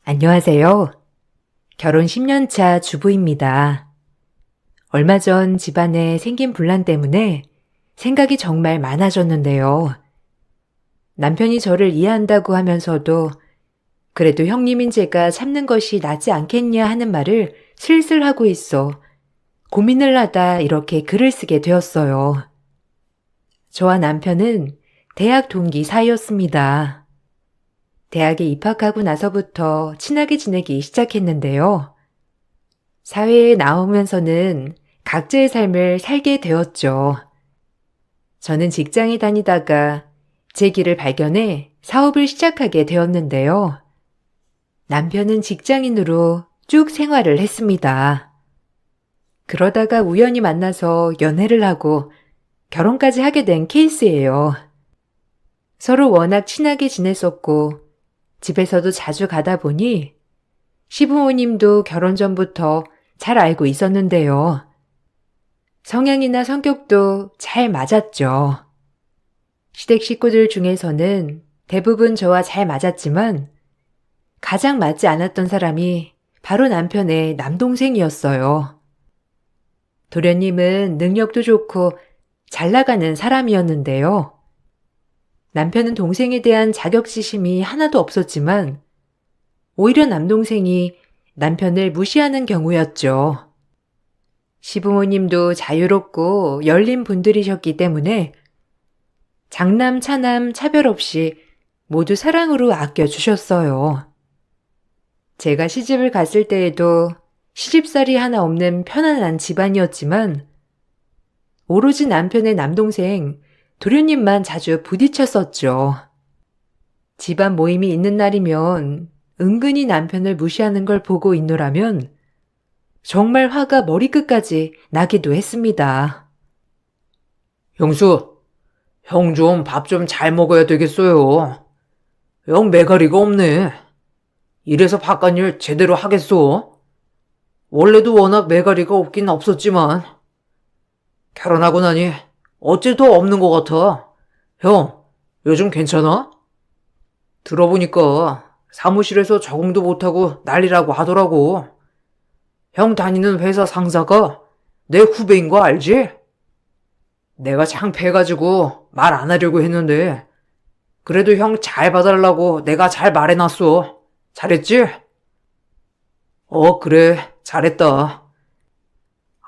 안녕하세요. 결혼 10년 차 주부입니다. 얼마 전 집안에 생긴 분란 때문에 생각이 정말 많아졌는데요. 남편이 저를 이해한다고 하면서도 그래도 형님인 제가 참는 것이 낫지 않겠냐 하는 말을 슬슬 하고 있어 고민을 하다 이렇게 글을 쓰게 되었어요. 저와 남편은 대학 동기 사이였습니다. 대학에 입학하고 나서부터 친하게 지내기 시작했는데요. 사회에 나오면서는 각자의 삶을 살게 되었죠. 저는 직장에 다니다가 제 길을 발견해 사업을 시작하게 되었는데요. 남편은 직장인으로 쭉 생활을 했습니다. 그러다가 우연히 만나서 연애를 하고 결혼까지 하게 된 케이스예요. 서로 워낙 친하게 지냈었고 집에서도 자주 가다 보니 시부모님도 결혼 전부터 잘 알고 있었는데요. 성향이나 성격도 잘 맞았죠. 시댁 식구들 중에서는 대부분 저와 잘 맞았지만 가장 맞지 않았던 사람이 바로 남편의 남동생이었어요. 도련님은 능력도 좋고 잘 나가는 사람이었는데요. 남편은 동생에 대한 자격지심이 하나도 없었지만 오히려 남동생이 남편을 무시하는 경우였죠. 시부모님도 자유롭고 열린 분들이셨기 때문에 장남, 차남 차별 없이 모두 사랑으로 아껴주셨어요. 제가 시집을 갔을 때에도 시집살이 하나 없는 편안한 집안이었지만 오로지 남편의 남동생 도련님만 자주 부딪혔었죠. 집안 모임이 있는 날이면 은근히 남편을 무시하는 걸 보고 있노라면 정말 화가 머리끝까지 나기도 했습니다. 형수, 형 좀 밥 좀 잘 먹어야 되겠어요. 영 매가리가 없네. 이래서 바깥일 제대로 하겠소? 원래도 워낙 매가리가 없긴 없었지만 결혼하고 나니 어째 더 없는 것 같아. 형, 요즘 괜찮아? 들어보니까 사무실에서 적응도 못하고 난리라고 하더라고. 형 다니는 회사 상사가 내 후배인 거 알지? 내가 창피해가지고 말 안 하려고 했는데 그래도 형 잘 봐달라고 내가 잘 말해놨어. 잘했지? 그래. 잘했다.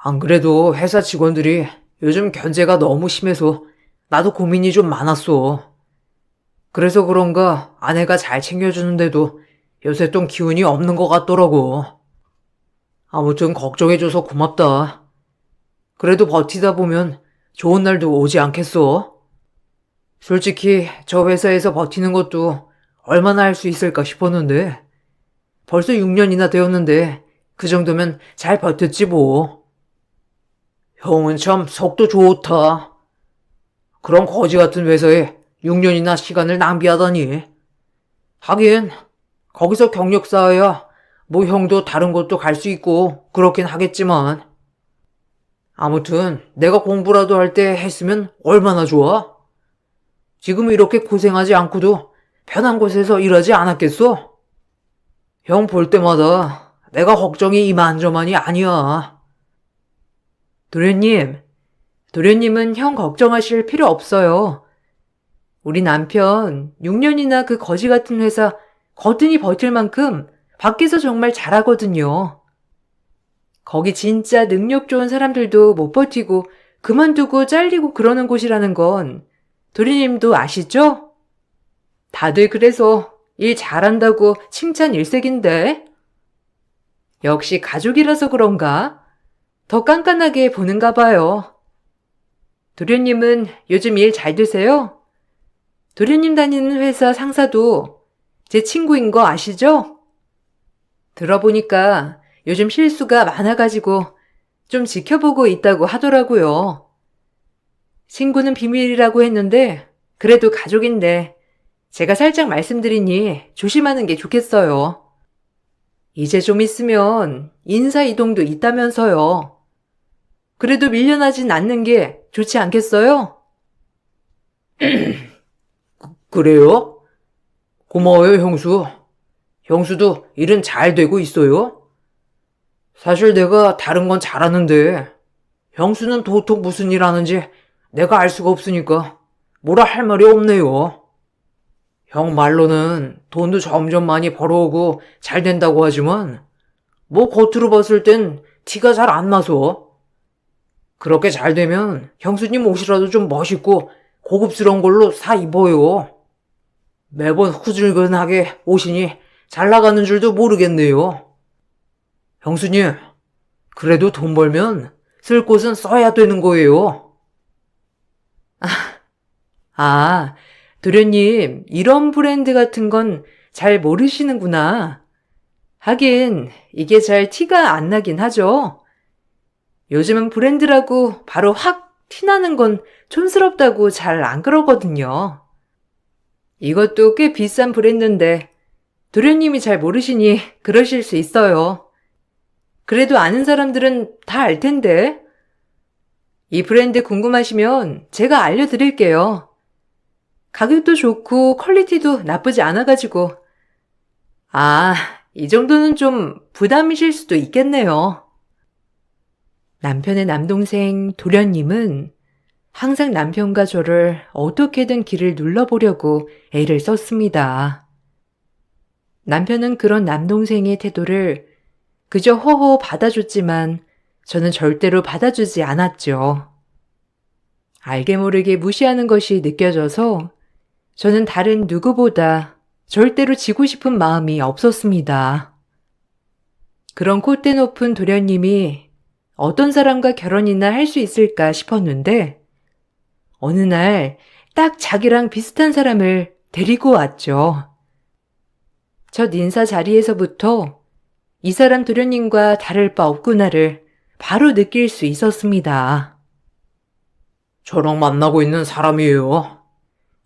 안 그래도 회사 직원들이 요즘 견제가 너무 심해서 나도 고민이 좀 많았어. 그래서 그런가 아내가 잘 챙겨주는데도 요새 좀 기운이 없는 것 같더라고. 아무튼 걱정해줘서 고맙다. 그래도 버티다 보면 좋은 날도 오지 않겠어? 솔직히 저 회사에서 버티는 것도 얼마나 할 수 있을까 싶었는데 벌써 6년이나 되었는데 그 정도면 잘 버텼지 뭐. 형은 참 속도 좋다. 그런 거지 같은 회사에 6년이나 시간을 낭비하다니. 하긴 거기서 경력 쌓아야 뭐 형도 다른 곳도 갈 수 있고 그렇긴 하겠지만 아무튼 내가 공부라도 할 때 했으면 얼마나 좋아? 지금 이렇게 고생하지 않고도 편한 곳에서 일하지 않았겠어? 형 볼 때마다 내가 걱정이 이만저만이 아니야. 도련님은 형 걱정하실 필요 없어요. 우리 남편 6년이나 그 거지 같은 회사 거뜬히 버틸 만큼 밖에서 정말 잘하거든요. 거기 진짜 능력 좋은 사람들도 못 버티고 그만두고 잘리고 그러는 곳이라는 건 도련님도 아시죠? 다들 그래서 일 잘한다고 칭찬 일색인데. 역시 가족이라서 그런가? 더 깐깐하게 보는가 봐요. 도련님은 요즘 일 잘 되세요? 도련님 다니는 회사 상사도 제 친구인 거 아시죠? 들어보니까 요즘 실수가 많아가지고 좀 지켜보고 있다고 하더라고요. 친구는 비밀이라고 했는데 그래도 가족인데 제가 살짝 말씀드리니 조심하는 게 좋겠어요. 이제 좀 있으면 인사 이동도 있다면서요. 그래도 밀려나진 않는 게 좋지 않겠어요? 그래요? 고마워요, 형수. 형수도 일은 잘 되고 있어요? 사실 내가 다른 건 잘하는데 형수는 도통 무슨 일 하는지 내가 알 수가 없으니까 뭐라 할 말이 없네요. 형 말로는 돈도 점점 많이 벌어오고 잘 된다고 하지만 뭐 겉으로 봤을 땐 티가 잘 안 나서. 그렇게 잘 되면 형수님 옷이라도 좀 멋있고 고급스러운 걸로 사 입어요. 매번 후줄근하게 옷이니 잘 나가는 줄도 모르겠네요. 형수님, 그래도 돈 벌면 쓸 곳은 써야 되는 거예요. 아, 도련님, 이런 브랜드 같은 건 잘 모르시는구나. 하긴, 이게 잘 티가 안 나긴 하죠. 요즘은 브랜드라고 바로 확 티나는 건 촌스럽다고 잘 안 그러거든요. 이것도 꽤 비싼 브랜드인데, 도련님이 잘 모르시니 그러실 수 있어요. 그래도 아는 사람들은 다 알 텐데. 이 브랜드 궁금하시면 제가 알려드릴게요. 가격도 좋고 퀄리티도 나쁘지 않아가지고. 아, 이 정도는 좀 부담이실 수도 있겠네요. 남편의 남동생 도련님은 항상 남편과 저를 어떻게든 길을 눌러보려고 애를 썼습니다. 남편은 그런 남동생의 태도를 그저 허허 받아줬지만 저는 절대로 받아주지 않았죠. 알게 모르게 무시하는 것이 느껴져서 저는 다른 누구보다 절대로 지고 싶은 마음이 없었습니다. 그런 콧대 높은 도련님이 어떤 사람과 결혼이나 할 수 있을까 싶었는데 어느 날 딱 자기랑 비슷한 사람을 데리고 왔죠. 첫 인사 자리에서부터 이 사람 도련님과 다를 바 없구나를 바로 느낄 수 있었습니다. 저랑 만나고 있는 사람이에요.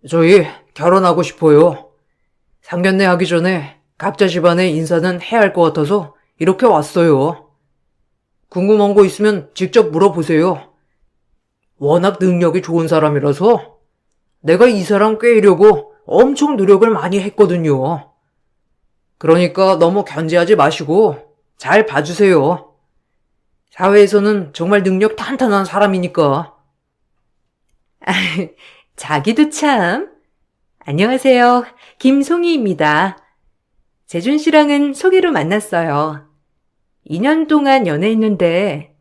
저희 결혼하고 싶어요. 상견례 하기 전에 각자 집안의 인사는 해야 할 것 같아서 이렇게 왔어요. 궁금한 거 있으면 직접 물어보세요. 워낙 능력이 좋은 사람이라서 내가 이 사람 꿰려고 엄청 노력을 많이 했거든요. 그러니까 너무 견제하지 마시고 잘 봐주세요. 사회에서는 정말 능력 탄탄한 사람이니까. 자기도 참. 안녕하세요. 김송이입니다. 재준 씨랑은 소개로 만났어요. 2년 동안 연애했는데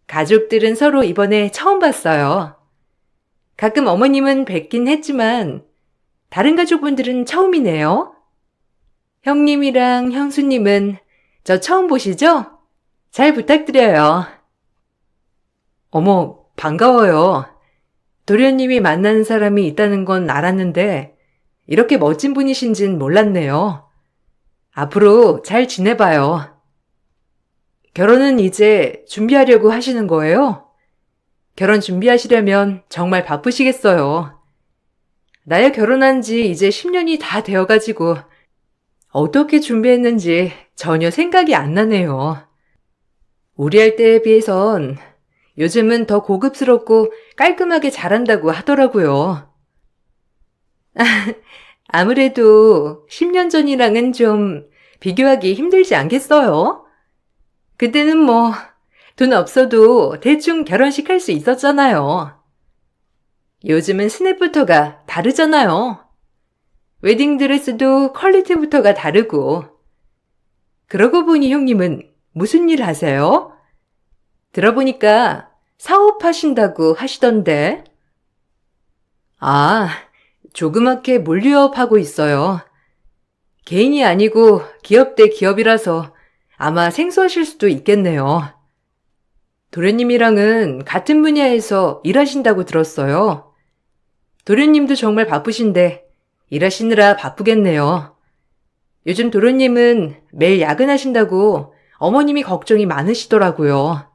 가족들은 서로 이번에 처음 봤어요. 가끔 어머님은 뵙긴 했지만 다른 가족분들은 처음이네요. 형님이랑 형수님은 저 처음 보시죠? 잘 부탁드려요. 어머, 반가워요. 도련님이 만나는 사람이 있다는 건 알았는데 이렇게 멋진 분이신진 몰랐네요. 앞으로 잘 지내봐요. 결혼은 이제 준비하려고 하시는 거예요? 결혼 준비하시려면 정말 바쁘시겠어요. 나야 결혼한 지 이제 10년이 다 되어가지고 어떻게 준비했는지 전혀 생각이 안 나네요. 우리 할 때에 비해선 요즘은 더 고급스럽고 깔끔하게 잘한다고 하더라고요. 아무래도 10년 전이랑은 좀 비교하기 힘들지 않겠어요? 그때는 뭐 돈 없어도 대충 결혼식 할 수 있었잖아요. 요즘은 스냅부터가 다르잖아요. 웨딩드레스도 퀄리티부터가 다르고. 그러고 보니 형님은 무슨 일 하세요? 들어보니까 사업하신다고 하시던데. 아, 조그맣게 물류업하고 있어요. 개인이 아니고 기업 대 기업이라서 아마 생소하실 수도 있겠네요. 도련님이랑은 같은 분야에서 일하신다고 들었어요. 도련님도 정말 바쁘신데 일하시느라 바쁘겠네요. 요즘 도련님은 매일 야근하신다고 어머님이 걱정이 많으시더라고요.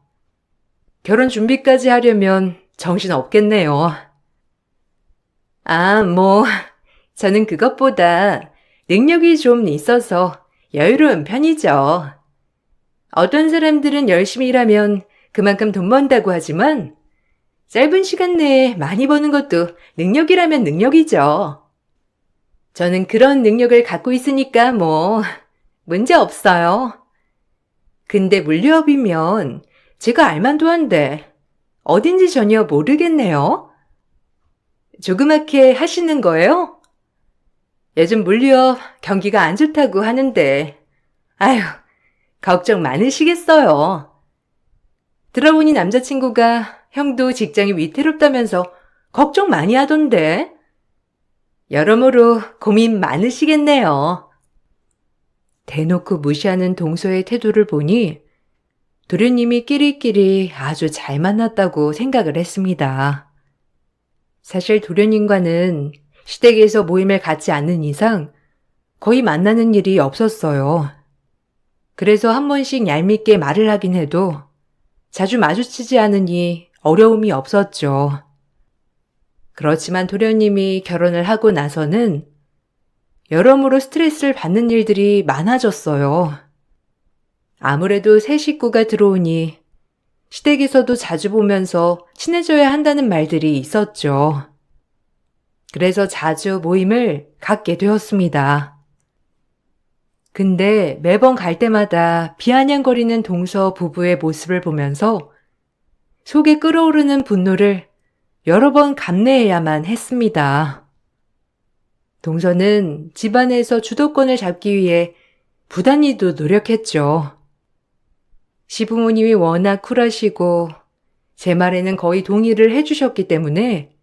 결혼 준비까지 하려면 정신 없겠네요. 아, 뭐, 저는 그것보다 능력이 좀 있어서 여유로운 편이죠. 어떤 사람들은 열심히 일하면 그만큼 돈 번다고 하지만 짧은 시간 내에 많이 버는 것도 능력이라면 능력이죠. 저는 그런 능력을 갖고 있으니까 뭐 문제 없어요. 근데 물류업이면 제가 알만도 한데 어딘지 전혀 모르겠네요. 조그맣게 하시는 거예요? 요즘 물류업 경기가 안 좋다고 하는데 아휴, 걱정 많으시겠어요. 들어보니 남자친구가 형도 직장이 위태롭다면서 걱정 많이 하던데. 여러모로 고민 많으시겠네요. 대놓고 무시하는 동서의 태도를 보니 도련님이 끼리끼리 아주 잘 만났다고 생각을 했습니다. 사실 도련님과는 시댁에서 모임을 갖지 않는 이상 거의 만나는 일이 없었어요. 그래서 한 번씩 얄밉게 말을 하긴 해도 자주 마주치지 않으니 어려움이 없었죠. 그렇지만 도련님이 결혼을 하고 나서는 여러모로 스트레스를 받는 일들이 많아졌어요. 아무래도 새 식구가 들어오니 시댁에서도 자주 보면서 친해져야 한다는 말들이 있었죠. 그래서 자주 모임을 갖게 되었습니다. 근데 매번 갈 때마다 비아냥거리는 동서 부부의 모습을 보면서 속에 끓어오르는 분노를 여러 번 감내해야만 했습니다. 동서는 집안에서 주도권을 잡기 위해 부단히도 노력했죠. 시부모님이 워낙 쿨하시고 제 말에는 거의 동의를 해주셨기 때문에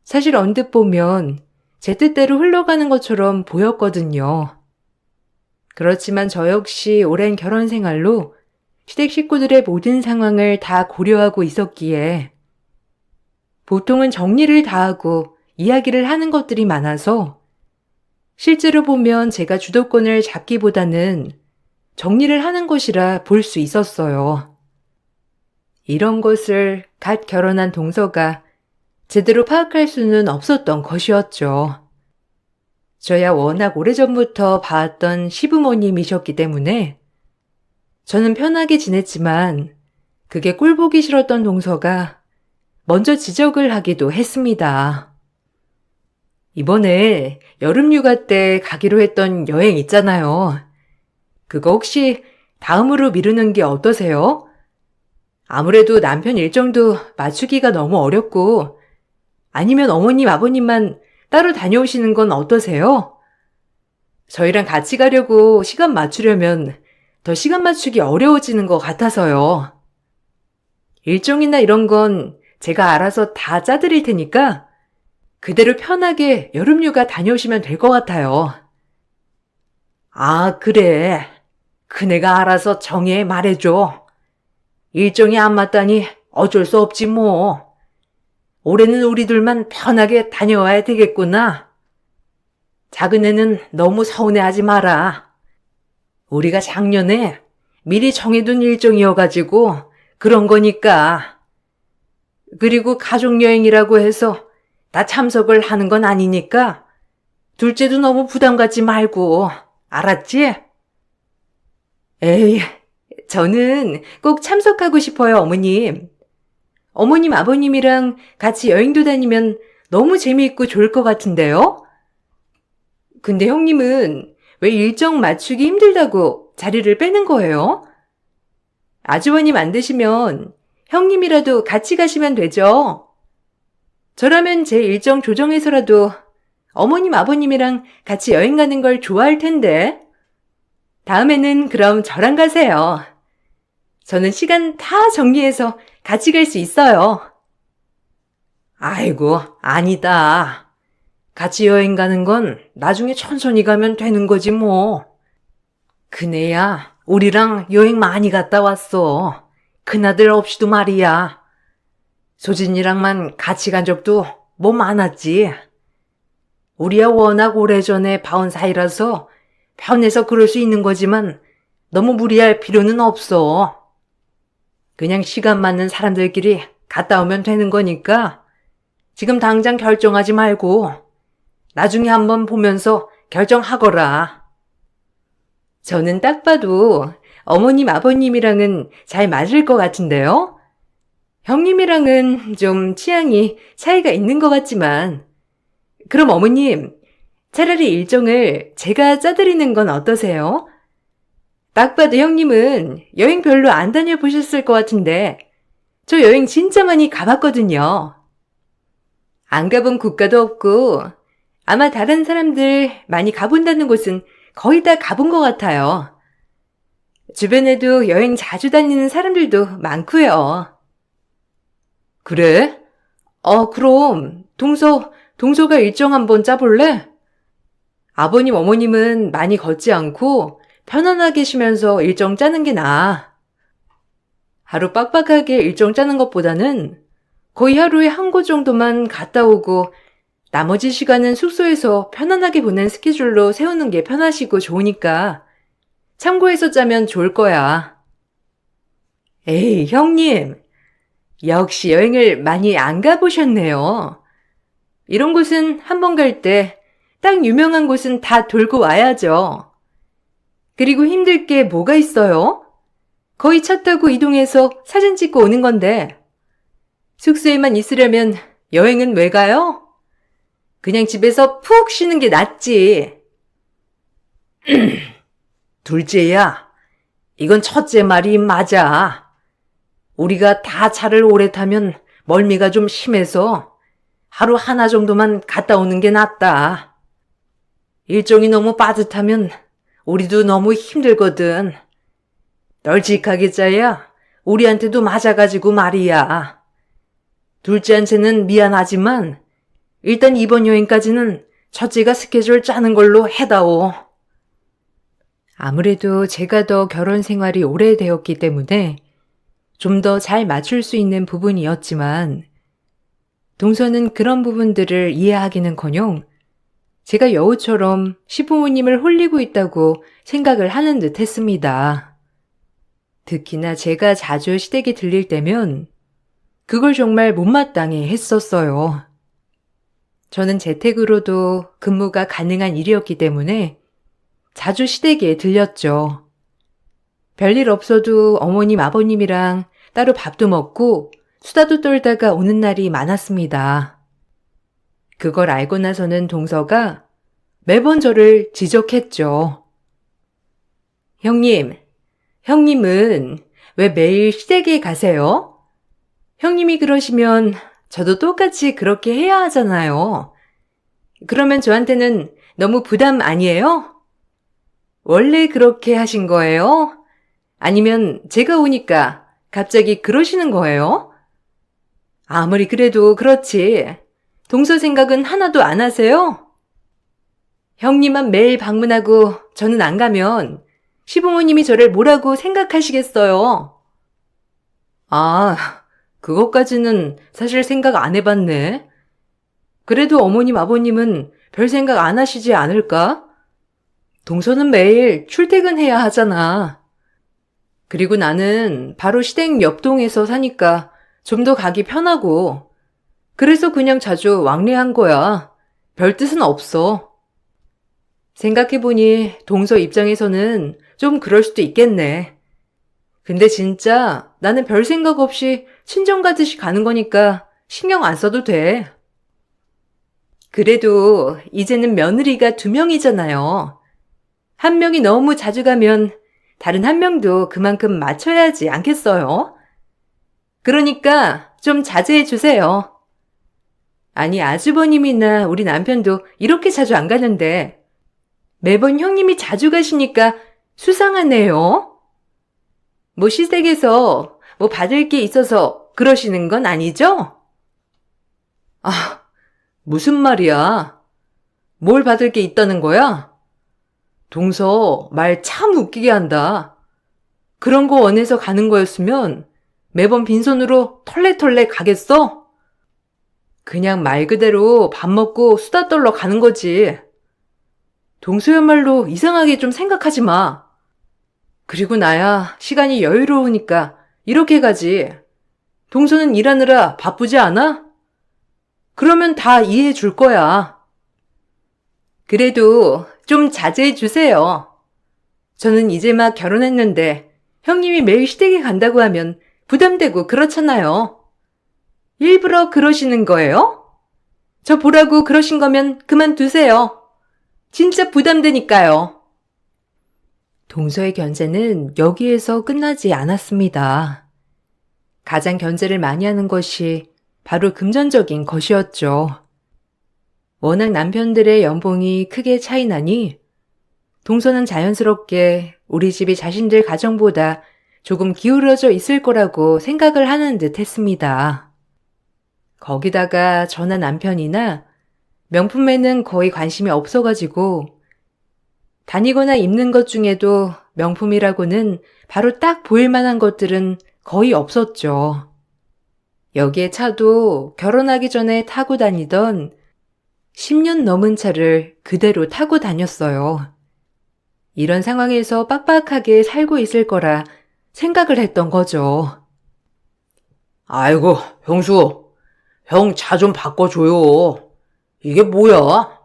사실 언뜻 보면 제 뜻대로 흘러가는 것처럼 보였거든요. 그렇지만 저 역시 오랜 결혼 생활로 시댁 식구들의 모든 상황을 다 고려하고 있었기에 보통은 정리를 다하고 이야기를 하는 것들이 많아서 실제로 보면 제가 주도권을 잡기보다는 정리를 하는 것이라 볼 수 있었어요. 이런 것을 갓 결혼한 동서가 제대로 파악할 수는 없었던 것이었죠. 저야 워낙 오래전부터 봐왔던 시부모님이셨기 때문에 저는 편하게 지냈지만 그게 꼴보기 싫었던 동서가 먼저 지적을 하기도 했습니다. 이번에 여름휴가 때 가기로 했던 여행 있잖아요. 그거 혹시 다음으로 미루는 게 어떠세요? 아무래도 남편 일정도 맞추기가 너무 어렵고 아니면 어머님, 아버님만 따로 다녀오시는 건 어떠세요? 저희랑 같이 가려고 시간 맞추려면 더 시간 맞추기 어려워지는 것 같아서요. 일정이나 이런 건 제가 알아서 다 짜드릴 테니까 그대로 편하게 여름휴가 다녀오시면 될 것 같아요. 아, 그래. 그네가 알아서 정해 말해줘. 일정이 안 맞다니 어쩔 수 없지 뭐. 올해는 우리 둘만 편하게 다녀와야 되겠구나. 작은 애는 너무 서운해하지 마라. 우리가 작년에 미리 정해둔 일정이어가지고 그런 거니까. 그리고 가족여행이라고 해서 다 참석을 하는 건 아니니까 둘째도 너무 부담 갖지 말고, 알았지? 에이, 저는 꼭 참석하고 싶어요, 어머님. 어머님, 아버님이랑 같이 여행도 다니면 너무 재미있고 좋을 것 같은데요? 근데 형님은 왜 일정 맞추기 힘들다고 자리를 빼는 거예요? 아주버님 안 되시면 형님이라도 같이 가시면 되죠. 저라면 제 일정 조정해서라도 어머님, 아버님이랑 같이 여행 가는 걸 좋아할 텐데. 다음에는 그럼 저랑 가세요. 저는 시간 다 정리해서 같이 갈 수 있어요. 아이고, 아니다. 같이 여행 가는 건 나중에 천천히 가면 되는 거지 뭐. 그네야 우리랑 여행 많이 갔다 왔어. 그나들 없이도 말이야. 소진이랑만 같이 간 적도 뭐 많았지. 우리야 워낙 오래전에 봐온 사이라서 편해서 그럴 수 있는 거지만 너무 무리할 필요는 없어. 그냥 시간 맞는 사람들끼리 갔다 오면 되는 거니까 지금 당장 결정하지 말고 나중에 한번 보면서 결정하거라. 저는 딱 봐도 어머님, 아버님이랑은 잘 맞을 것 같은데요? 형님이랑은 좀 취향이 차이가 있는 것 같지만 그럼 어머님, 차라리 일정을 제가 짜드리는 건 어떠세요? 딱 봐도 형님은 여행 별로 안 다녀보셨을 것 같은데 저 여행 진짜 많이 가봤거든요. 안 가본 국가도 없고 아마 다른 사람들 많이 가본다는 곳은 거의 다 가본 것 같아요. 주변에도 여행 자주 다니는 사람들도 많고요. 그래? 그럼 동서가 일정 한번 짜볼래? 아버님, 어머님은 많이 걷지 않고 편안하게 쉬면서 일정 짜는 게 나아. 하루 빡빡하게 일정 짜는 것보다는 거의 하루에 한 곳 정도만 갔다 오고 나머지 시간은 숙소에서 편안하게 보낸 스케줄로 세우는 게 편하시고 좋으니까 참고해서 짜면 좋을 거야. 에이, 형님. 역시 여행을 많이 안 가보셨네요. 이런 곳은 한 번 갈 때 딱 유명한 곳은 다 돌고 와야죠. 그리고 힘들 게 뭐가 있어요? 거의 차 타고 이동해서 사진 찍고 오는 건데 숙소에만 있으려면 여행은 왜 가요? 그냥 집에서 푹 쉬는 게 낫지. 둘째야, 이건 첫째 말이 맞아. 우리가 다 차를 오래 타면 멀미가 좀 심해서 하루 하나 정도만 갔다 오는 게 낫다. 일정이 너무 빠듯하면 우리도 너무 힘들거든. 널찍하게 짜야 우리한테도 맞아가지고 말이야. 둘째한테는 미안하지만 일단 이번 여행까지는 첫째가 스케줄 짜는 걸로 해다오. 아무래도 제가 더 결혼 생활이 오래되었기 때문에 좀 더 잘 맞출 수 있는 부분이었지만 동서는 그런 부분들을 이해하기는커녕 제가 여우처럼 시부모님을 홀리고 있다고 생각을 하는 듯 했습니다. 특히나 제가 자주 시댁에 들릴 때면 그걸 정말 못마땅해 했었어요. 저는 재택으로도 근무가 가능한 일이었기 때문에 자주 시댁에 들렸죠. 별일 없어도 어머님, 아버님이랑 따로 밥도 먹고 수다도 떨다가 오는 날이 많았습니다. 그걸 알고 나서는 동서가 매번 저를 지적했죠. 형님은 왜 매일 시댁에 가세요? 형님이 그러시면 저도 똑같이 그렇게 해야 하잖아요. 그러면 저한테는 너무 부담 아니에요? 원래 그렇게 하신 거예요? 아니면 제가 오니까 갑자기 그러시는 거예요? 아무리 그래도 그렇지. 동서 생각은 하나도 안 하세요? 형님만 매일 방문하고 저는 안 가면 시부모님이 저를 뭐라고 생각하시겠어요? 아, 그것까지는 사실 생각 안 해봤네. 그래도 어머님, 아버님은 별 생각 안 하시지 않을까? 동서는 매일 출퇴근해야 하잖아. 그리고 나는 바로 시댁 옆동에서 사니까 좀 더 가기 편하고 그래서 그냥 자주 왕래한 거야. 별 뜻은 없어. 생각해보니 동서 입장에서는 좀 그럴 수도 있겠네. 근데 진짜 나는 별 생각 없이 친정 가듯이 가는 거니까 신경 안 써도 돼. 그래도 이제는 며느리가 2명이잖아요. 한 명이 너무 자주 가면 다른 한 명도 그만큼 맞춰야지 않겠어요? 그러니까 좀 자제해 주세요. 아니, 아주버님이나 우리 남편도 이렇게 자주 안 가는데 매번 형님이 자주 가시니까 수상하네요. 뭐 시댁에서 뭐 받을 게 있어서 그러시는 건 아니죠? 아, 무슨 말이야? 뭘 받을 게 있다는 거야? 동서 말 참 웃기게 한다. 그런 거 원해서 가는 거였으면 매번 빈손으로 털레털레 가겠어? 그냥 말 그대로 밥 먹고 수다 떨러 가는 거지. 동서야말로 이상하게 좀 생각하지 마. 그리고 나야 시간이 여유로우니까 이렇게 가지. 동서는 일하느라 바쁘지 않아? 그러면 다 이해해 줄 거야. 그래도 좀 자제해 주세요. 저는 이제 막 결혼했는데 형님이 매일 시댁에 간다고 하면 부담되고 그렇잖아요. 일부러 그러시는 거예요? 저 보라고 그러신 거면 그만두세요. 진짜 부담되니까요. 동서의 견제는 여기에서 끝나지 않았습니다. 가장 견제를 많이 하는 것이 바로 금전적인 것이었죠. 워낙 남편들의 연봉이 크게 차이 나니 동서는 자연스럽게 우리 집이 자신들 가정보다 조금 기울어져 있을 거라고 생각을 하는 듯 했습니다. 거기다가 저나 남편이나 명품에는 거의 관심이 없어가지고 다니거나 입는 것 중에도 명품이라고는 바로 딱 보일 만한 것들은 거의 없었죠. 여기에 차도 결혼하기 전에 타고 다니던 10년 넘은 차를 그대로 타고 다녔어요. 이런 상황에서 빡빡하게 살고 있을 거라 생각을 했던 거죠. 아이고, 형수. 형 차 좀 바꿔줘요. 이게 뭐야?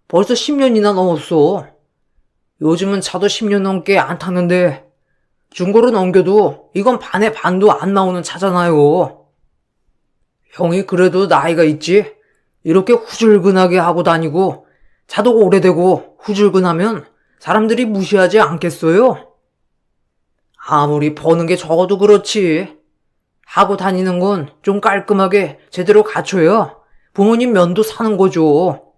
벌써 10년이나 넘었어. 요즘은 차도 10년 넘게 안 탔는데 중고로 넘겨도 이건 반의 반도 안 나오는 차잖아요. 형이 그래도 나이가 있지? 이렇게 후줄근하게 하고 다니고 차도 오래되고 후줄근하면 사람들이 무시하지 않겠어요? 아무리 버는 게 적어도 그렇지. 하고 다니는 건 좀 깔끔하게 제대로 갖춰야 부모님 면도 사는 거죠.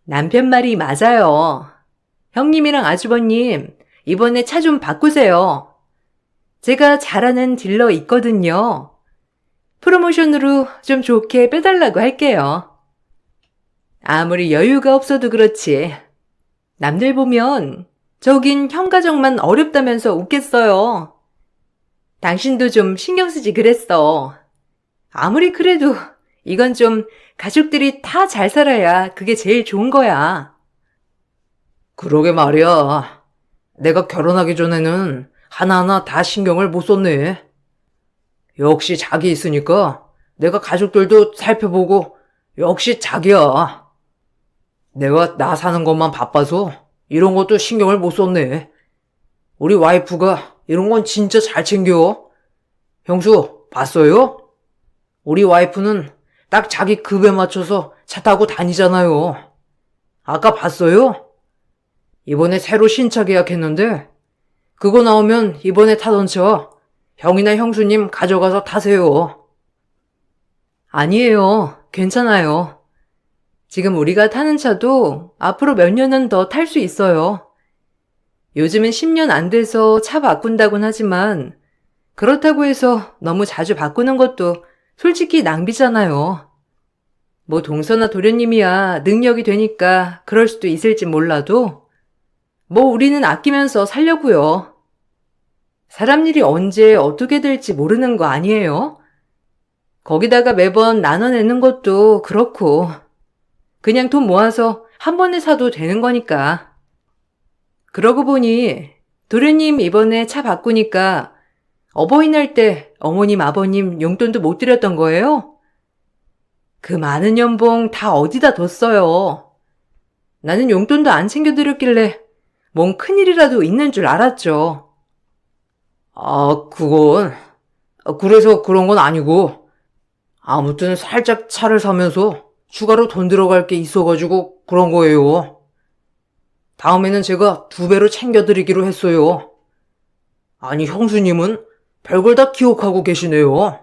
남편 말이 맞아요. 형님이랑 아주버님, 이번에 차 좀 바꾸세요. 제가 잘 아는 딜러 있거든요. 프로모션으로 좀 좋게 빼달라고 할게요. 아무리 여유가 없어도 그렇지. 남들 보면 저긴 형 가정만 어렵다면서 웃겠어요. 당신도 좀 신경 쓰지 그랬어. 아무리 그래도 이건 좀 가족들이 다 잘 살아야 그게 제일 좋은 거야. 그러게 말이야. 내가 결혼하기 전에는 하나하나 다 신경을 못 썼네. 역시 자기 있으니까 내가 가족들도 살펴보고 역시 자기야. 내가 나 사는 것만 바빠서 이런 것도 신경을 못 썼네. 우리 와이프가 이런 건 진짜 잘 챙겨. 형수, 봤어요? 우리 와이프는 딱 자기 급에 맞춰서 차 타고 다니잖아요. 아까 봤어요? 이번에 새로 신차 계약했는데 그거 나오면 이번에 타던 차 형이나 형수님 가져가서 타세요. 아니에요. 괜찮아요. 지금 우리가 타는 차도 앞으로 몇 년은 더 탈 수 있어요. 요즘은 10년 안 돼서 차 바꾼다곤 하지만 그렇다고 해서 너무 자주 바꾸는 것도 솔직히 낭비잖아요. 뭐 동서나 도련님이야 능력이 되니까 그럴 수도 있을지 몰라도 뭐 우리는 아끼면서 살려고요. 사람 일이 언제 어떻게 될지 모르는 거 아니에요? 거기다가 매번 나눠내는 것도 그렇고 그냥 돈 모아서 한 번에 사도 되는 거니까. 그러고 보니 도련님 이번에 차 바꾸니까 어버이날 때 어머님 아버님 용돈도 못 드렸던 거예요? 그 많은 연봉 다 어디다 뒀어요? 나는 용돈도 안 챙겨드렸길래 뭔 큰일이라도 있는 줄 알았죠. 그건 그래서 그런 건 아니고 아무튼 살짝 차를 사면서 추가로 돈 들어갈 게 있어가지고 그런 거예요. 다음에는 제가 2배로 챙겨드리기로 했어요. 아니, 형수님은 별걸 다 기억하고 계시네요.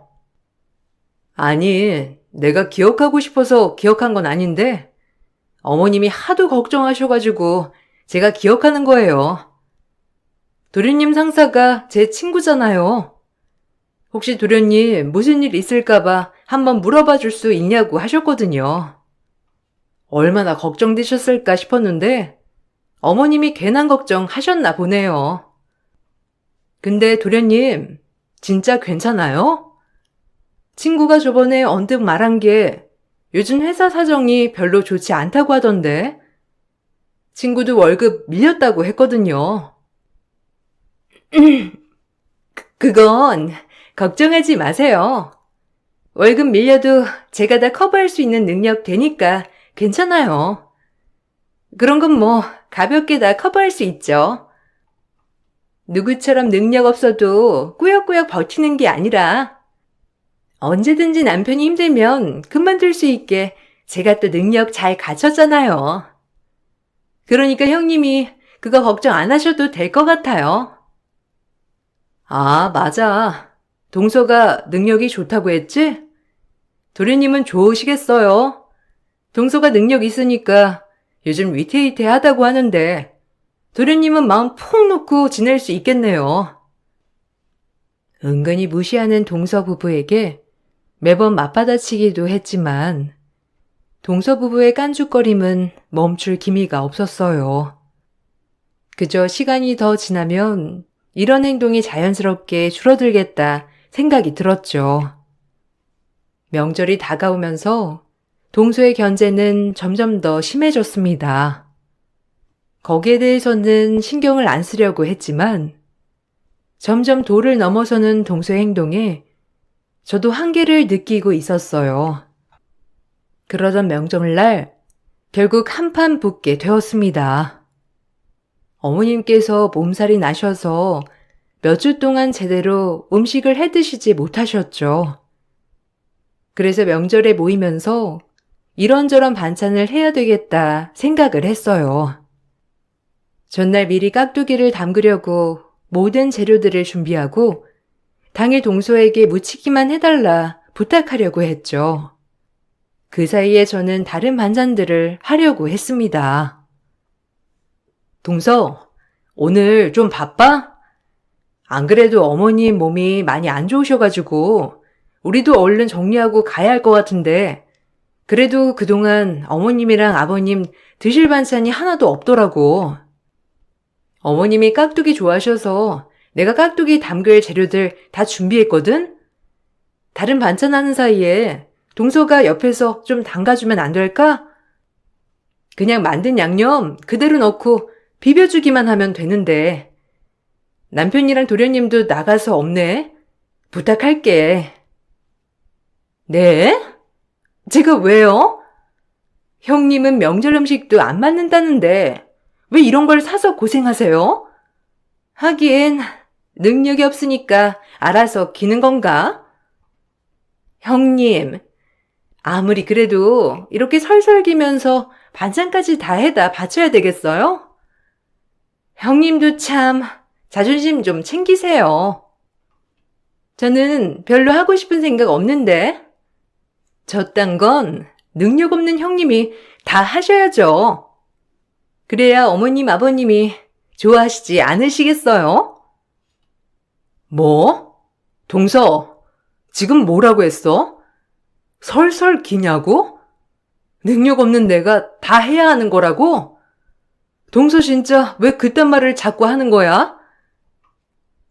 아니, 내가 기억하고 싶어서 기억한 건 아닌데 어머님이 하도 걱정하셔가지고 제가 기억하는 거예요. 도련님 상사가 제 친구잖아요. 혹시 도련님 무슨 일 있을까봐 한번 물어봐 줄 수 있냐고 하셨거든요. 얼마나 걱정되셨을까 싶었는데 어머님이 괜한 걱정 하셨나 보네요. 근데 도련님, 진짜 괜찮아요? 친구가 저번에 언뜻 말한 게 요즘 회사 사정이 별로 좋지 않다고 하던데 친구도 월급 밀렸다고 했거든요. 그건 걱정하지 마세요. 월급 밀려도 제가 다 커버할 수 있는 능력 되니까 괜찮아요. 그런 건 뭐 가볍게 다 커버할 수 있죠. 누구처럼 능력 없어도 꾸역꾸역 버티는 게 아니라 언제든지 남편이 힘들면 그만둘 수 있게 제가 또 능력 잘 갖췄잖아요. 그러니까 형님이 그거 걱정 안 하셔도 될 것 같아요. 아, 맞아. 동서가 능력이 좋다고 했지? 도련님은 좋으시겠어요. 동서가 능력 있으니까 요즘 위태위태하다고 하는데 도련님은 마음 푹 놓고 지낼 수 있겠네요. 은근히 무시하는 동서 부부에게 매번 맞받아치기도 했지만 동서 부부의 깐죽거림은 멈출 기미가 없었어요. 그저 시간이 더 지나면 이런 행동이 자연스럽게 줄어들겠다 생각이 들었죠. 명절이 다가오면서 동서의 견제는 점점 더 심해졌습니다. 거기에 대해서는 신경을 안 쓰려고 했지만 점점 도를 넘어서는 동서의 행동에 저도 한계를 느끼고 있었어요. 그러던 명절날 결국 한판 붙게 되었습니다. 어머님께서 몸살이 나셔서 몇 주 동안 제대로 음식을 해 드시지 못하셨죠. 그래서 명절에 모이면서 이런저런 반찬을 해야 되겠다 생각을 했어요. 전날 미리 깍두기를 담그려고 모든 재료들을 준비하고 당일 동서에게 무치기만 해달라 부탁하려고 했죠. 그 사이에 저는 다른 반찬들을 하려고 했습니다. 동서, 오늘 좀 바빠? 안 그래도 어머님 몸이 많이 안 좋으셔가지고 우리도 얼른 정리하고 가야 할 것 같은데 그래도 그동안 어머님이랑 아버님 드실 반찬이 하나도 없더라고. 어머님이 깍두기 좋아하셔서 내가 깍두기 담글 재료들 다 준비했거든? 다른 반찬 하는 사이에 동서가 옆에서 좀 담가주면 안 될까? 그냥 만든 양념 그대로 넣고 비벼주기만 하면 되는데. 남편이랑 도련님도 나가서 없네. 부탁할게. 네? 제가 왜요? 형님은 명절 음식도 안 맞는다는데 왜 이런 걸 사서 고생하세요? 하긴 능력이 없으니까 알아서 기는 건가? 형님, 아무리 그래도 이렇게 설설 기면서 반찬까지 다 해다 바쳐야 되겠어요? 형님도 참 자존심 좀 챙기세요. 저는 별로 하고 싶은 생각 없는데. 저딴 건 능력 없는 형님이 다 하셔야죠. 그래야 어머님, 아버님이 좋아하시지 않으시겠어요? 뭐? 동서, 지금 뭐라고 했어? 설설 기냐고? 능력 없는 내가 다 해야 하는 거라고? 동서 진짜 왜 그딴 말을 자꾸 하는 거야?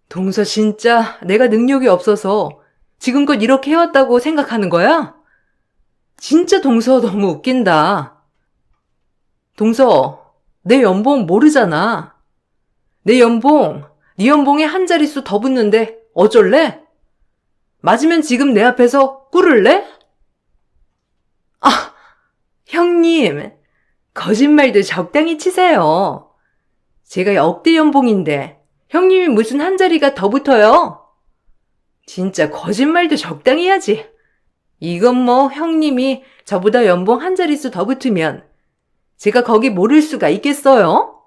동서 진짜 내가 능력이 없어서 지금껏 이렇게 해왔다고 생각하는 거야? 진짜 동서 너무 웃긴다. 동서, 내 연봉 모르잖아. 내 연봉, 네 연봉에 한 자릿수 더 붙는데 어쩔래? 맞으면 지금 내 앞에서 꿇을래? 아, 형님, 거짓말도 적당히 치세요. 제가 역대 연봉인데 형님이 무슨 한 자리가 더 붙어요? 진짜 거짓말도 적당히 해야지. 이건 뭐 형님이 저보다 연봉 한 자릿수 더 붙으면 제가 거기 모를 수가 있겠어요?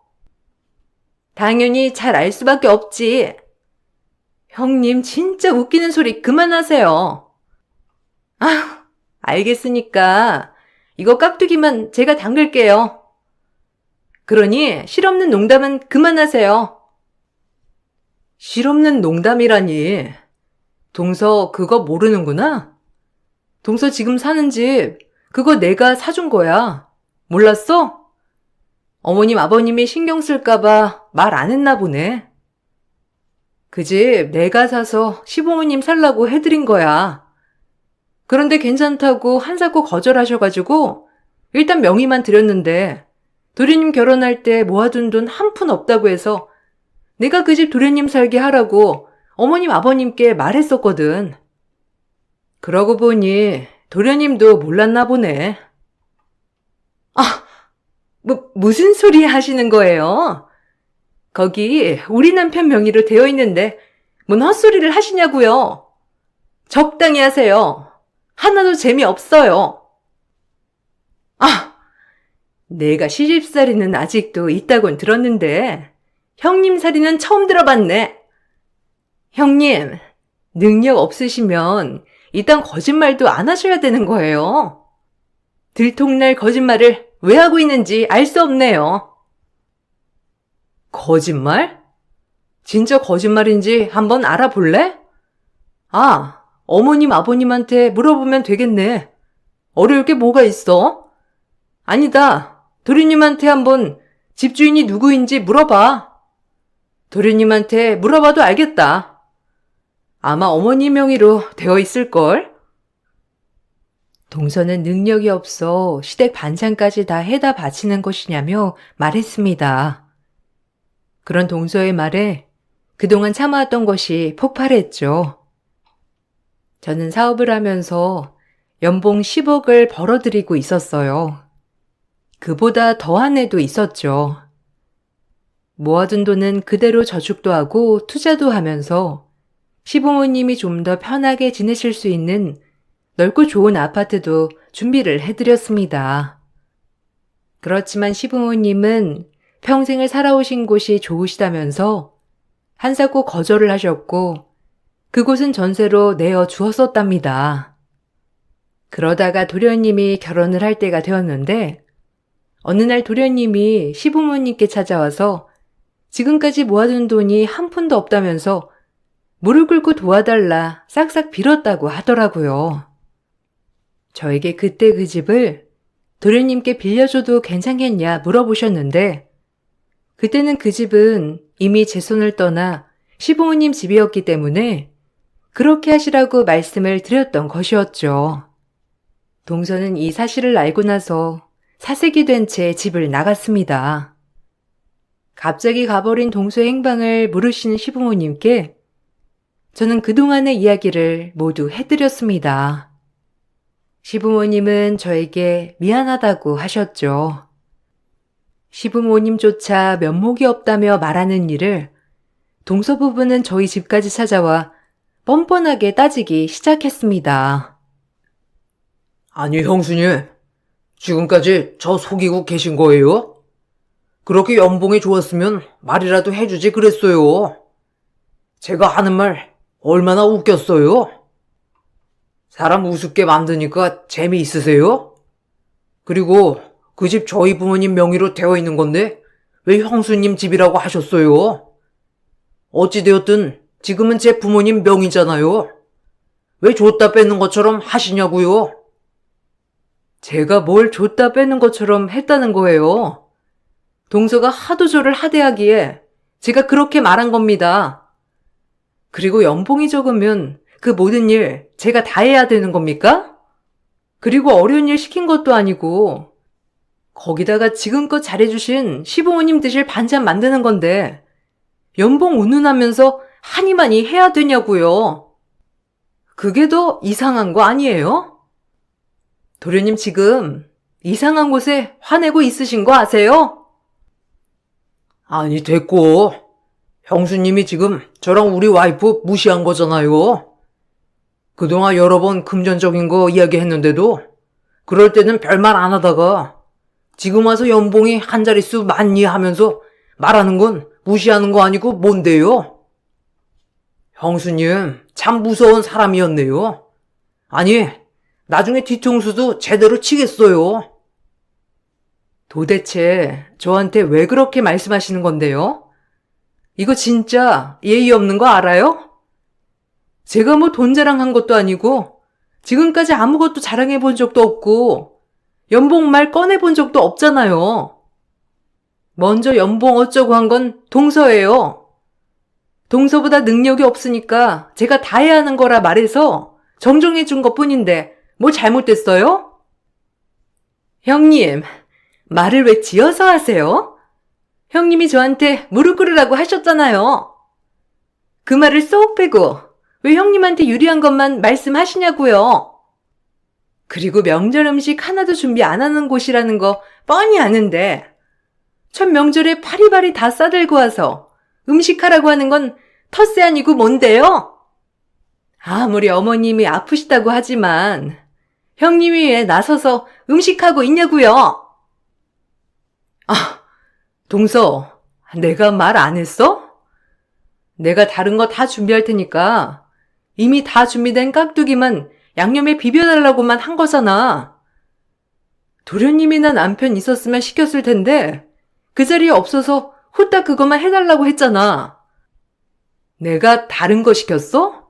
당연히 잘 알 수밖에 없지. 형님 진짜 웃기는 소리 그만하세요. 아, 알겠으니까 이거 깍두기만 제가 담글게요. 그러니 실없는 농담은 그만하세요. 실없는 농담이라니. 동서 그거 모르는구나? 동서 지금 사는 집 그거 내가 사준 거야. 몰랐어? 어머님 아버님이 신경 쓸까봐 말 안 했나 보네. 그 집 내가 사서 시부모님 살라고 해드린 거야. 그런데 괜찮다고 한사코 거절하셔가지고 일단 명의만 드렸는데 도련님 결혼할 때 모아둔 돈 한 푼 없다고 해서 내가 그 집 도련님 살게 하라고 어머님 아버님께 말했었거든. 그러고 보니 도련님도 몰랐나 보네. 아, 무슨 소리 하시는 거예요? 거기 우리 남편 명의로 되어 있는데 뭔 헛소리를 하시냐고요. 적당히 하세요. 하나도 재미없어요. 아, 내가 시집살이는 아직도 있다곤 들었는데 형님 살이는 처음 들어봤네. 형님, 능력 없으시면 이딴 거짓말도 안 하셔야 되는 거예요. 들통날 거짓말을 왜 하고 있는지 알 수 없네요. 거짓말? 진짜 거짓말인지 한번 알아볼래? 아, 어머님 아버님한테 물어보면 되겠네. 어려울 게 뭐가 있어? 아니다. 도련님한테 한번 집주인이 누구인지 물어봐. 도련님한테 물어봐도 알겠다. 아마 어머니 명의로 되어 있을걸? 동서는 능력이 없어 시댁 반찬까지 다 해다 바치는 것이냐며 말했습니다. 그런 동서의 말에 그동안 참아왔던 것이 폭발했죠. 저는 사업을 하면서 연봉 10억을 벌어들이고 있었어요. 그보다 더한 해도 있었죠. 모아둔 돈은 그대로 저축도 하고 투자도 하면서 시부모님이 좀 더 편하게 지내실 수 있는 넓고 좋은 아파트도 준비를 해드렸습니다. 그렇지만 시부모님은 평생을 살아오신 곳이 좋으시다면서 한사코 거절을 하셨고 그곳은 전세로 내어 주었었답니다. 그러다가 도련님이 결혼을 할 때가 되었는데 어느 날 도련님이 시부모님께 찾아와서 지금까지 모아둔 돈이 한 푼도 없다면서 무릎 꿇고 도와달라 싹싹 빌었다고 하더라고요. 저에게 그때 그 집을 도련님께 빌려줘도 괜찮겠냐 물어보셨는데 그때는 그 집은 이미 제 손을 떠나 시부모님 집이었기 때문에 그렇게 하시라고 말씀을 드렸던 것이었죠. 동서는 이 사실을 알고 나서 사색이 된 채 집을 나갔습니다. 갑자기 가버린 동서의 행방을 물으시는 시부모님께 저는 그동안의 이야기를 모두 해드렸습니다. 시부모님은 저에게 미안하다고 하셨죠. 시부모님조차 면목이 없다며 말하는 일을 동서 부부는 저희 집까지 찾아와 뻔뻔하게 따지기 시작했습니다. 아니, 형수님. 지금까지 저 속이고 계신 거예요? 그렇게 연봉이 좋았으면 말이라도 해주지 그랬어요. 제가 하는 말 얼마나 웃겼어요? 사람 우습게 만드니까 재미있으세요? 그리고 그 집 저희 부모님 명의로 되어 있는 건데 왜 형수님 집이라고 하셨어요? 어찌되었든 지금은 제 부모님 명의잖아요. 왜 줬다 뺏는 것처럼 하시냐고요? 제가 뭘 줬다 빼는 것처럼 했다는 거예요. 동서가 하도 저를 하대하기에 제가 그렇게 말한 겁니다. 그리고 연봉이 적으면 그 모든 일 제가 다 해야 되는 겁니까? 그리고 어려운 일 시킨 것도 아니고 거기다가 지금껏 잘해주신 시부모님 드실 반찬 만드는 건데 연봉 운운하면서 하니마니 해야 되냐고요. 그게 더 이상한 거 아니에요? 도련님 지금 이상한 곳에 화내고 있으신 거 아세요? 아니, 됐고. 형수님이 지금 저랑 우리 와이프 무시한 거잖아요. 그동안 여러 번 금전적인 거 이야기했는데도 그럴 때는 별말 안 하다가 지금 와서 연봉이 한 자릿수 많니 하면서 말하는 건 무시하는 거 아니고 뭔데요? 형수님 참 무서운 사람이었네요. 아니, 나중에 뒤통수도 제대로 치겠어요. 도대체 저한테 왜 그렇게 말씀하시는 건데요? 이거 진짜 예의 없는 거 알아요? 제가 뭐 돈 자랑한 것도 아니고 지금까지 아무것도 자랑해 본 적도 없고 연봉 말 꺼내 본 적도 없잖아요. 먼저 연봉 어쩌고 한 건 동서예요. 동서보다 능력이 없으니까 제가 다 해야 하는 거라 말해서 정정해 준 것뿐인데 뭐 잘못됐어요? 형님, 말을 왜 지어서 하세요? 형님이 저한테 무릎 꿇으라고 하셨잖아요. 그 말을 쏙 빼고 왜 형님한테 유리한 것만 말씀하시냐고요. 그리고 명절 음식 하나도 준비 안 하는 곳이라는 거 뻔히 아는데 첫 명절에 파리바리 다 싸들고 와서 음식하라고 하는 건 텃세 아니고 뭔데요? 아무리 어머님이 아프시다고 하지만 형님이 왜 나서서 음식하고 있냐고요? 동서, 내가 말 안 했어? 내가 다른 거 다 준비할 테니까 이미 다 준비된 깍두기만 양념에 비벼달라고만 한 거잖아. 도련님이나 남편 있었으면 시켰을 텐데 그 자리에 없어서 후딱 그것만 해달라고 했잖아. 내가 다른 거 시켰어?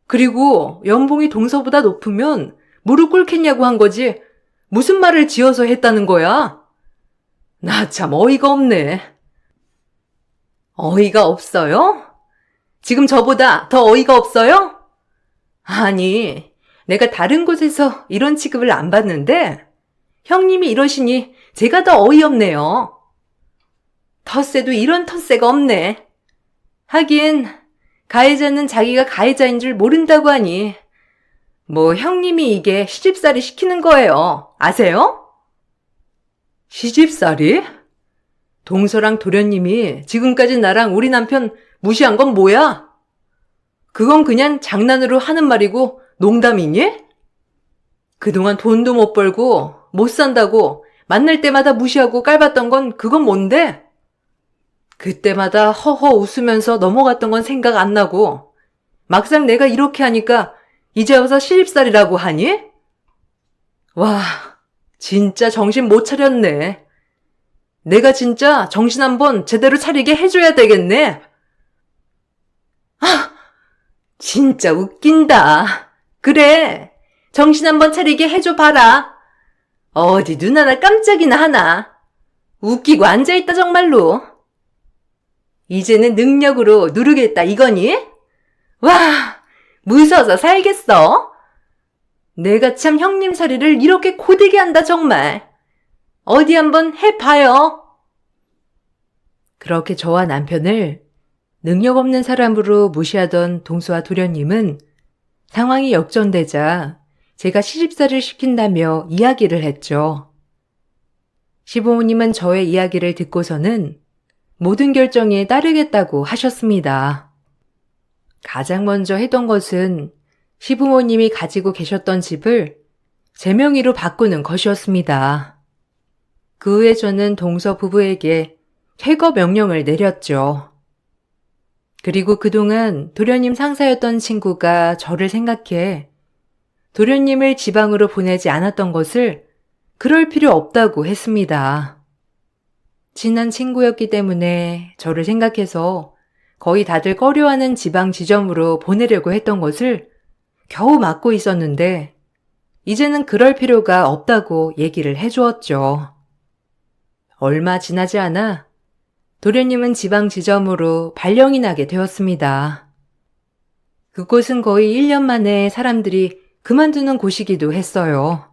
그리고 연봉이 동서보다 높으면 무릎 꿇겠냐고 한 거지 무슨 말을 지어서 했다는 거야? 나 참 어이가 없네. 어이가 없어요? 지금 저보다 더 어이가 없어요? 아니, 내가 다른 곳에서 이런 취급을 안 받는데 형님이 이러시니 제가 더 어이없네요. 텃세도 이런 텃세가 없네. 하긴 가해자는 자기가 가해자인 줄 모른다고 하니 뭐 형님이 이게 시집살이 시키는 거예요. 아세요? 시집살이? 동서랑 도련님이 지금까지 나랑 우리 남편 무시한 건 뭐야? 그건 그냥 장난으로 하는 말이고 농담이니? 그동안 돈도 못 벌고 못 산다고 만날 때마다 무시하고 깔봤던 건 그건 뭔데? 그때마다 허허 웃으면서 넘어갔던 건 생각 안 나고 막상 내가 이렇게 하니까 이제 와서 시집살이라고 하니? 와, 진짜 정신 못 차렸네. 내가 진짜 정신 한번 제대로 차리게 해줘야 되겠네. 진짜 웃긴다. 그래, 정신 한번 차리게 해줘 봐라. 어디 누나나 깜짝이나 하나. 웃기고 앉아있다 정말로. 이제는 능력으로 누르겠다 이거니? 와, 무서워서 살겠어. 내가 참 형님 살이를 이렇게 고되게 한다 정말. 어디 한번 해봐요. 그렇게 저와 남편을 능력 없는 사람으로 무시하던 동수와 도련님은 상황이 역전되자 제가 시집살이를 시킨다며 이야기를 했죠. 시부모님은 저의 이야기를 듣고서는 모든 결정에 따르겠다고 하셨습니다. 가장 먼저 했던 것은 시부모님이 가지고 계셨던 집을 제 명의로 바꾸는 것이었습니다. 그 후에 저는 동서 부부에게 퇴거 명령을 내렸죠. 그리고 그동안 도련님 상사였던 친구가 저를 생각해 도련님을 지방으로 보내지 않았던 것을 그럴 필요 없다고 했습니다. 친한 친구였기 때문에 저를 생각해서 거의 다들 꺼려하는 지방 지점으로 보내려고 했던 것을 겨우 막고 있었는데 이제는 그럴 필요가 없다고 얘기를 해주었죠. 얼마 지나지 않아 도련님은 지방 지점으로 발령이 나게 되었습니다. 그곳은 거의 1년 만에 사람들이 그만두는 곳이기도 했어요.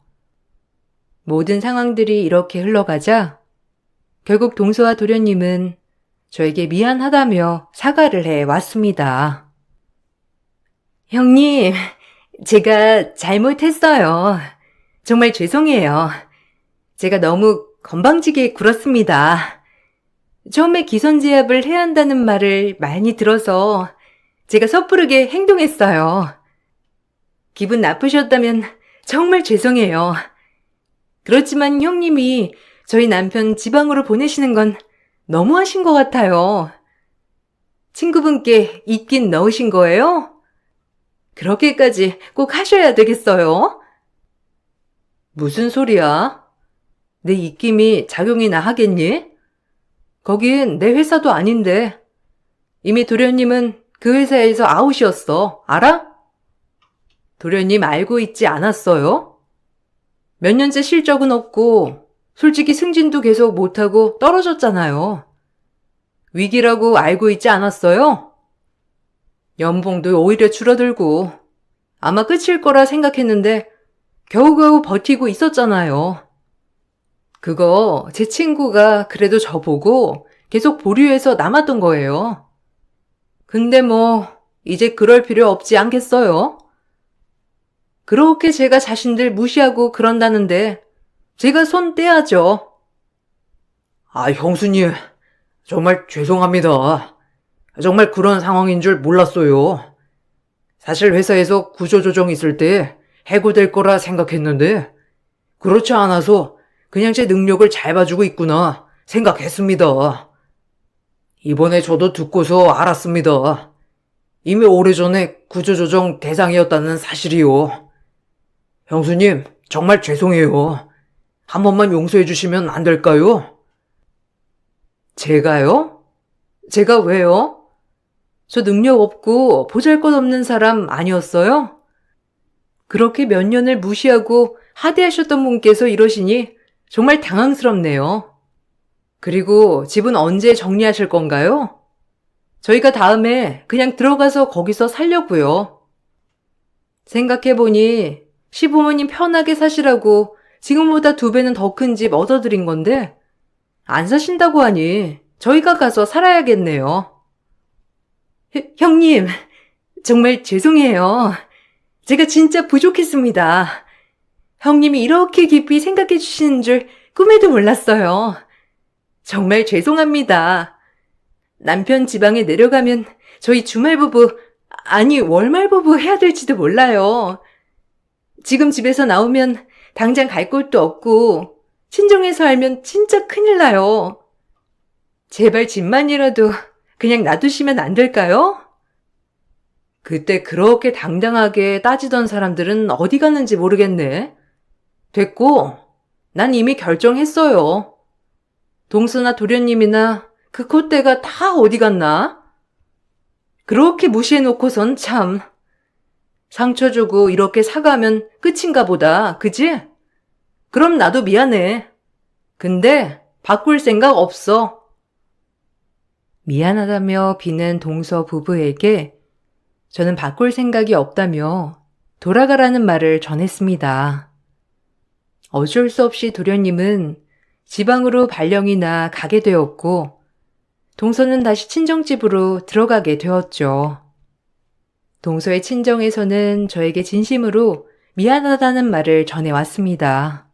모든 상황들이 이렇게 흘러가자 결국 동서와 도련님은 저에게 미안하다며 사과를 해 왔습니다. 형님, 제가 잘못했어요. 정말 죄송해요. 제가 너무 건방지게 굴었습니다. 처음에 기선제압을 해야 한다는 말을 많이 들어서 제가 섣부르게 행동했어요. 기분 나쁘셨다면 정말 죄송해요. 그렇지만 형님이 저희 남편 지방으로 보내시는 건 너무하신 것 같아요. 친구분께 입긴 넣으신 거예요? 그렇게까지 꼭 하셔야 되겠어요? 무슨 소리야? 내 입김이 작용이나 하겠니? 거긴 내 회사도 아닌데. 이미 도련님은 그 회사에서 아웃이었어. 알아? 도련님 알고 있지 않았어요? 몇 년째 실적은 없고 솔직히 승진도 계속 못하고 떨어졌잖아요. 위기라고 알고 있지 않았어요? 연봉도 오히려 줄어들고 아마 끝일 거라 생각했는데 겨우겨우 버티고 있었잖아요. 그거 제 친구가 그래도 저보고 계속 보류해서 남았던 거예요. 근데 뭐 이제 그럴 필요 없지 않겠어요? 그렇게 제가 자신들 무시하고 그런다는데 제가 손 떼야죠. 아, 형수님, 정말 죄송합니다. 정말 그런 상황인 줄 몰랐어요. 사실 회사에서 구조조정 있을 때 해고될 거라 생각했는데 그렇지 않아서 그냥 제 능력을 잘 봐주고 있구나 생각했습니다. 이번에 저도 듣고서 알았습니다. 이미 오래전에 구조조정 대상이었다는 사실이요. 형수님, 정말 죄송해요. 한 번만 용서해 주시면 안 될까요? 제가요? 제가 왜요? 저 능력 없고 보잘것없는 사람 아니었어요? 그렇게 몇 년을 무시하고 하대하셨던 분께서 이러시니 정말 당황스럽네요. 그리고 집은 언제 정리하실 건가요? 저희가 다음에 그냥 들어가서 거기서 살려고요. 생각해보니 시부모님 편하게 사시라고 지금보다 2배는 더 큰 집 얻어드린 건데 안 사신다고 하니 저희가 가서 살아야겠네요. 형님, 정말 죄송해요. 제가 진짜 부족했습니다. 형님이 이렇게 깊이 생각해 주시는 줄 꿈에도 몰랐어요. 정말 죄송합니다. 남편 지방에 내려가면 저희 주말부부, 아니 월말부부 해야 될지도 몰라요. 지금 집에서 나오면 당장 갈 곳도 없고 친정에서 알면 진짜 큰일 나요. 제발 집만이라도 그냥 놔두시면 안 될까요? 그때 그렇게 당당하게 따지던 사람들은 어디 갔는지 모르겠네. 됐고, 난 이미 결정했어요. 동서나 도련님이나 그 콧대가 다 어디 갔나? 그렇게 무시해놓고선 참. 상처 주고 이렇게 사과하면 끝인가 보다, 그지? 그럼 나도 미안해. 근데 바꿀 생각 없어. 미안하다며 비는 동서 부부에게 저는 바꿀 생각이 없다며 돌아가라는 말을 전했습니다. 어쩔 수 없이 도련님은 지방으로 발령이나 가게 되었고 동서는 다시 친정집으로 들어가게 되었죠. 동서의 친정에서는 저에게 진심으로 미안하다는 말을 전해왔습니다.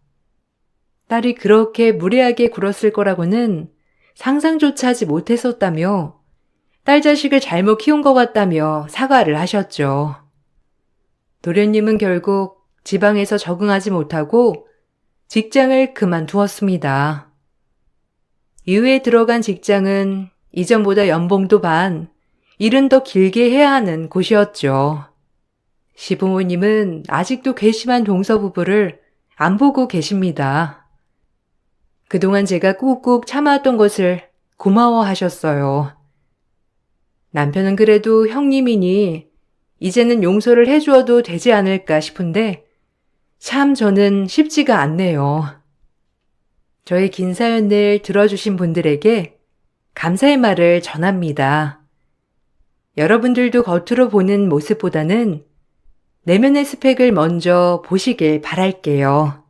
딸이 그렇게 무례하게 굴었을 거라고는 상상조차 하지 못했었다며 딸 자식을 잘못 키운 것 같다며 사과를 하셨죠. 도련님은 결국 지방에서 적응하지 못하고 직장을 그만두었습니다. 이후에 들어간 직장은 이전보다 연봉도 반, 일은 더 길게 해야 하는 곳이었죠. 시부모님은 아직도 괘씸한 동서 부부를 안 보고 계십니다. 그동안 제가 꾹꾹 참아왔던 것을 고마워하셨어요. 남편은 그래도 형님이니 이제는 용서를 해주어도 되지 않을까 싶은데 참 저는 쉽지가 않네요. 저의 긴 사연을 들어주신 분들에게 감사의 말을 전합니다. 여러분들도 겉으로 보는 모습보다는 내면의 스펙을 먼저 보시길 바랄게요.